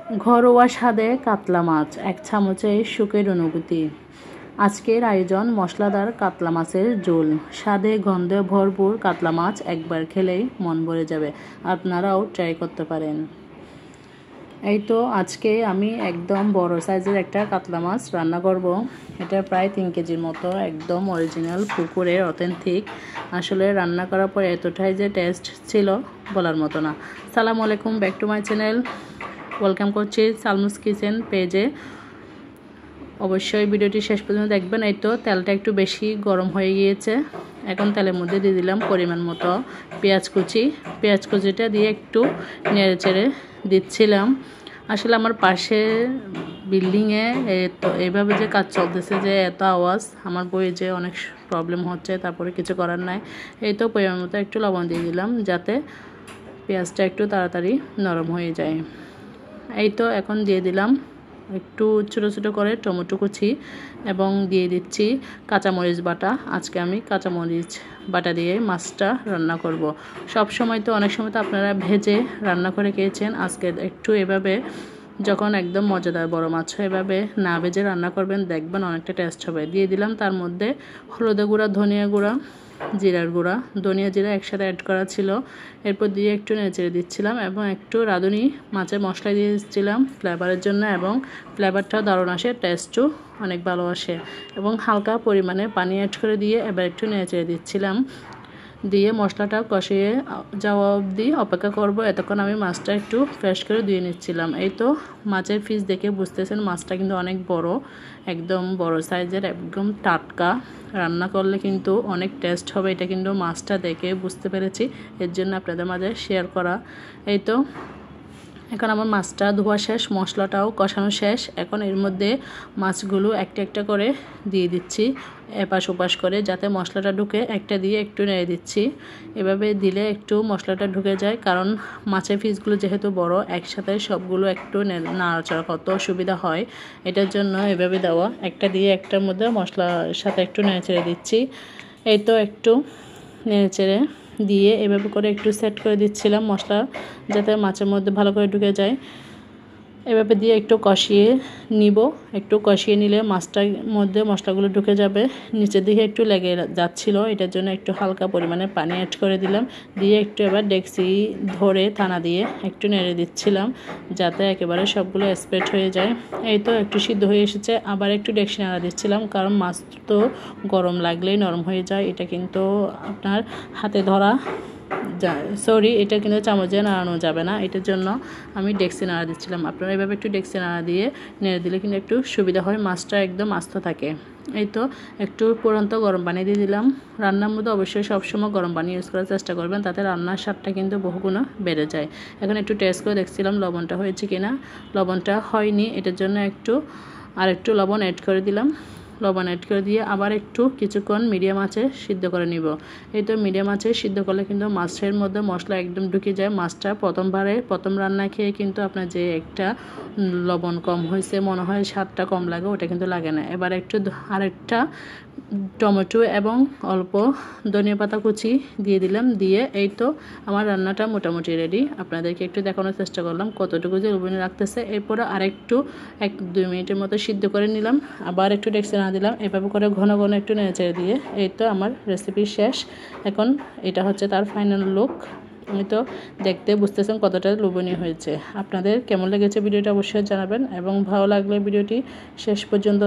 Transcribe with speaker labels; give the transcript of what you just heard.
Speaker 1: ঘরোয়া স্বাদে কাতলা মাছ, 1 চামচে সুখের অনুভূতি। আজকের আয়োজন মশলাদার কাতলা মাছের ঝোল। স্বাদে গন্ধে ভরপুর কাতলা মাছ একবার খেলেই মন ভরে যাবে। আপনারাও ট্রাই করতে পারেন। এই তো আজকে আমি একদম বড় সাইজের একটা কাতলা মাছ রান্না করব। এটা প্রায় 3 কেজির মতো, একদম অরিজিনাল পুকুরের অথেন্টিক। আসলে রান্না করার পর এতটাই যে টেস্ট ছিল বলার মতো না। আসসালামু আলাইকুম, back to my channel. Welcome করছি সালমুস কিচেন পেজে। অবশ্যই ভিডিওটি শেষ পর্যন্ত দেখবেন। এই তো তেলটা একটু বেশি গরম হয়ে গিয়েছে। এখন তেলের মধ্যে দিয়ে দিলাম পরিমাণ মতো পেঁয়াজ কুচি। পেঁয়াজ কুচিটা দিয়ে একটু নেড়ে চেড়ে দিচ্ছিলাম। আসলে আমার পাশে বিল্ডিংয়ে তো এইভাবে যে কাজ চলতেছে, যে এত আওয়াজ, আমার বইয়ে যে অনেক প্রবলেম হচ্ছে, তারপরে কিছু করার নাই। এই তো পরিমাণ মতো একটু লবণ দিয়ে দিলাম যাতে পেঁয়াজটা একটু তাড়াতাড়ি নরম হয়ে যায়। এই তো এখন দিয়ে দিলাম একটু ছোটো ছোটো করে টমেটো কুচি এবং দিয়ে দিচ্ছি কাঁচামরিচ বাটা। আজকে আমি কাঁচামরিচ বাটা দিয়ে মাছটা রান্না করব। সব সময় তো অনেক সময় তো আপনারা ভেজে রান্না করে খেয়েছেন। আজকে একটু এভাবে যখন একদম মজাদার বড় মাছ এভাবে না ভেজে রান্না করবেন, দেখবেন অনেকটা টেস্ট হবে। দিয়ে দিলাম তার মধ্যে হলুদের গুঁড়া, ধনিয়া গুঁড়া, জিরার গুঁড়া। ধনিয়া জিরা একসাথে অ্যাড করা ছিল। এরপর দিয়ে একটু নেড়ে দিচ্ছিলাম এবং একটু রাঁধুনি মাছের মশলা দিয়ে দিচ্ছিলাম ফ্লেভারের জন্য, এবং ফ্লেভারটাও দারুণ আসে, টেস্টও অনেক ভালো আসে। এবং হালকা পরিমাণে পানি অ্যাড করে দিয়ে এবার একটু নেড়ে দিচ্ছিলাম। দিয়ে মশলাটা কষিয়ে যাওয়া অবধি অপেক্ষা করব। এতক্ষণ আমি মাছটা একটু ফ্রেশ করে ধুয়ে নিচ্ছিলাম। এই তো মাছের পিস দেখে বুঝতেছেন মাছটা কিন্তু অনেক বড়, একদম বড় সাইজের, একদম টাটকা। রান্না করলে কিন্তু অনেক টেস্ট হবে, এটা কিন্তু মাছটা দেখে বুঝতে পেরেছি, এর জন্য আপনাদের মাঝে শেয়ার করা। এই তো এখন আমার মাছটা ধোয়া শেষ, মশলাটাও কষানো শেষ। এখন এর মধ্যে মাছগুলো একটা একটা করে দিয়ে দিচ্ছি এপাশ ওপাশ করে, যাতে মশলাটা ঢুকে। একটা দিয়ে একটু নেড়ে দিচ্ছি। এভাবে দিলে একটু মশলাটা ঢুকে যায়, কারণ মাছের পিসগুলো যেহেতু বড়, একসাথে সবগুলো একটু নাড়াচাড়া করতে অসুবিধা হয়। এটার জন্য এভাবে দেওয়া। একটা দিয়ে একটার মধ্যে মশলার সাথে একটু নেড়ে দিচ্ছি। এই তো একটু নেড়ে দিয়ে এভাবে করে একটু সেট করে দিচ্ছিলাম মশলা, যাতে মাছের মধ্যে ভালো করে ঢুকে যায়। এভাবে দিয়ে একটু কষিয়ে নিব। একটু কষিয়ে নিলে মাছটার মধ্যে মশলাগুলো ঢুকে যাবে। নিচের দিকে একটু লেগে যাচ্ছিল, এটার জন্য একটু হালকা পরিমাণে পানি অ্যাড করে দিলাম। দিয়ে একটু এবার ডেকচি ধরে থানা দিয়ে একটু নেড়ে দিচ্ছিলাম, যাতে একেবারে সবগুলো স্প্রেড হয়ে যায়। এই তো একটু সিদ্ধ হয়ে এসেছে। আবার একটু ডেকচি নাড়া দিচ্ছিলাম, কারণ মাছ তো গরম লাগলেই নরম হয়ে যায়। এটা কিন্তু আপনার হাতে ধরা এটা কিন্তু চামচে নাড়ানো যাবে না, এটার জন্য আমি ডেকচি নাড়া দিচ্ছিলাম। আপনারা এভাবে একটু ডেকচি নাড়া দিয়ে নেড়ে দিলে কিন্তু একটু সুবিধা হয়, মাছটা একদম আস্ত থাকে। এই তো একটু পুরন্ত গরম পানি দিয়ে দিলাম। রান্নার মধ্যে অবশ্যই সবসময় গরম পানি ইউজ করার চেষ্টা করবেন, তাতে রান্নার স্বাদটা কিন্তু বহুগুণ বেড়ে যায়। এখন একটু টেস্ট করে দেখছিলাম লবণটা হয়েছে কিনা। লবণটা হয়নি, এটার জন্য একটু লবণ অ্যাড করে দিলাম। লবণ অ্যাড করে দিয়ে আবার একটু কিছুক্ষণ মিডিয়াম আঁচে সিদ্ধ করে নিব। এই তো মিডিয়াম আঁচে সিদ্ধ করলে কিন্তু মাছের মধ্যে মশলা একদম ঢুকে যায়। মাছটা প্রথম রান্না খেয়ে কিন্তু আপনার যে একটা লবণ কম হয়েছে মনে হয়, স্বাদটা কম লাগে, ওটা কিন্তু লাগে না। এবার আরেকটা টমেটো এবং অল্প ধনিয়া পাতা কুচি দিয়ে দিলাম। দিয়ে এই তো আমার রান্নাটা মোটামুটি রেডি। আপনাদেরকে একটু দেখানোর চেষ্টা করলাম কতটুকু যে লবণ রাখতেছে। এরপরে আরেকটু 1-2 মিনিটের মতো সিদ্ধ করে নিলাম। আবার একটু ডেকচি নাড়া দিলাম। এভাবে করে ঘন ঘন একটু নেড়ে দিয়ে এই তো আমার রেসিপি শেষ। এখন এটা হচ্ছে তার ফাইনাল লুক। আমি তো দেখতে বুঝতেছেন কতটা লোভনীয় হয়েছে। আপনাদের কেমন লেগেছে ভিডিওটা অবশ্যই জানাবেন, এবং ভালো লাগলে ভিডিওটি শেষ পর্যন্ত